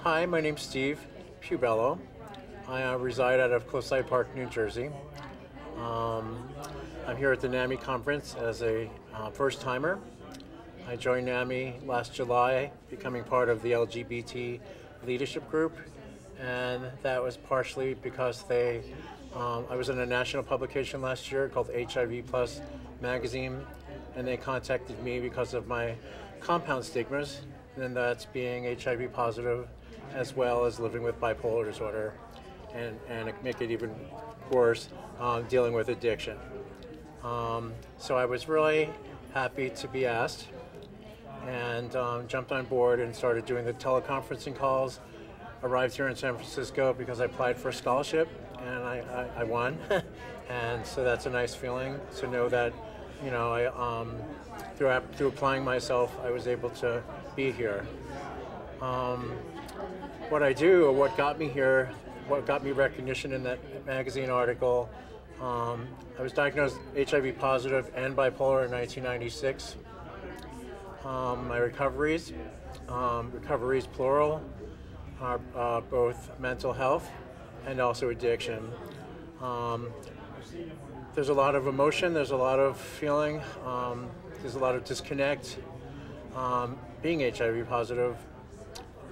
Hi, my name's Steve Puibello. I reside out of Cliffside Park, New Jersey. I'm here at the NAMI conference as a first-timer. I joined NAMI last July, becoming part of the LGBT leadership group, and that was partially because I was in a national publication last year called HIV Plus magazine, and they contacted me because of my compound stigmas, and that's being HIV positive as well as living with bipolar disorder, and make it even worse, dealing with addiction. So I was really happy to be asked and jumped on board and started doing the teleconferencing calls. Arrived here in San Francisco because I applied for a scholarship and I won. And so that's a nice feeling to know that, you know, through applying myself, I was able to be here. What I do, or what got me here, what got me recognition in that magazine article, I was diagnosed HIV positive and bipolar in 1996. My recoveries plural, are both mental health and also addiction. There's a lot of emotion, there's a lot of feeling, there's a lot of disconnect being HIV positive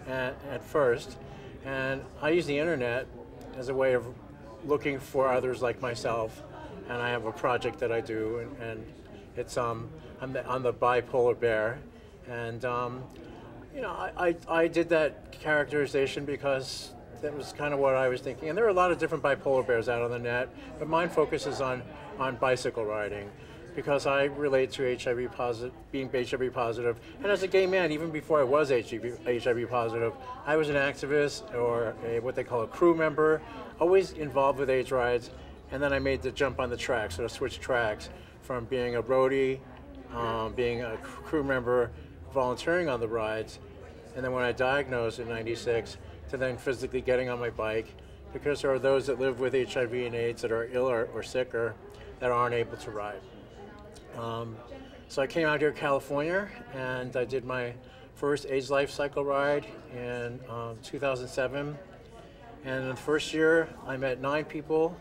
at first. And I use the internet as a way of looking for others like myself. And I have a project that I do, and it's I'm the bipolar bear. And you know, I did that characterization because that was kind of what I was thinking. And there are a lot of different bipolar bears out on the net, but mine focuses on bicycle riding because I relate to HIV positive, being HIV positive. And as a gay man, even before I was HIV positive, I was an activist or what they call a crew member, always involved with AIDS rides. And then I made the jump on the tracks, so I switched tracks from being a roadie, being a crew member, volunteering on the rides, and then when I diagnosed in '96, to then physically getting on my bike, because there are those that live with HIV and AIDS that are ill or sicker that aren't able to ride. So I came out here to California and I did my first AIDS life cycle ride in 2007. And in the first year, I met 9 people,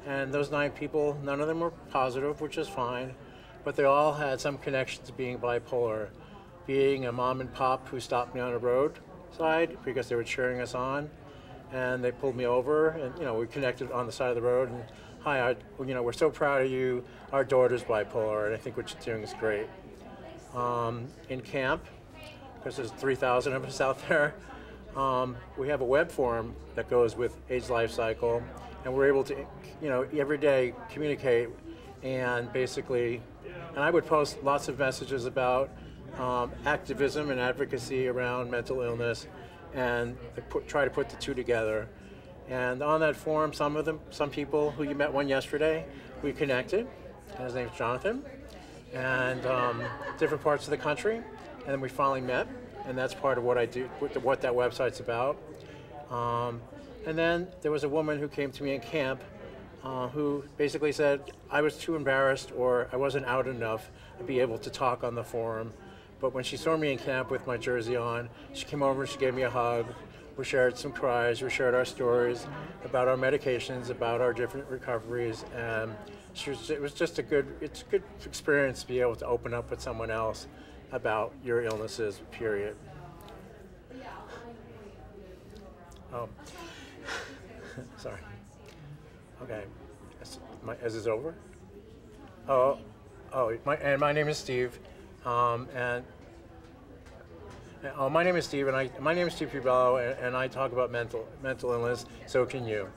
and those 9 people, none of them were positive, which is fine, but they all had some connection to being bipolar. Being a mom and pop who stopped me on a roadside because they were cheering us on, and they pulled me over, and you know, we connected on the side of the road. And hi, you know, we're so proud of you. Our daughter's bipolar, and I think what you're doing is great. In camp, because there's 3,000 of us out there, we have a web forum that goes with AIDS Life Cycle, and we're able to, you know, every day communicate and basically, and I would post lots of messages about activism and advocacy around mental illness, and try to put the two together. And on that forum, some people who you met one yesterday, we connected. And his name's Jonathan, and different parts of the country, and then we finally met, and that's part of what I do, what that website's about. And then there was a woman who came to me in camp who basically said I was too embarrassed or I wasn't out enough to be able to talk on the forum. But when she saw me in camp with my jersey on, she came over and she gave me a hug. We shared some cries, we shared our stories about our medications, about our different recoveries, and it was just a good experience to be able to open up with someone else about your illnesses, period. Oh, sorry. Okay, is this over? My name is Steve. My name is Steve, and my name is Steve Puibello, and I talk about mental illness. So can you.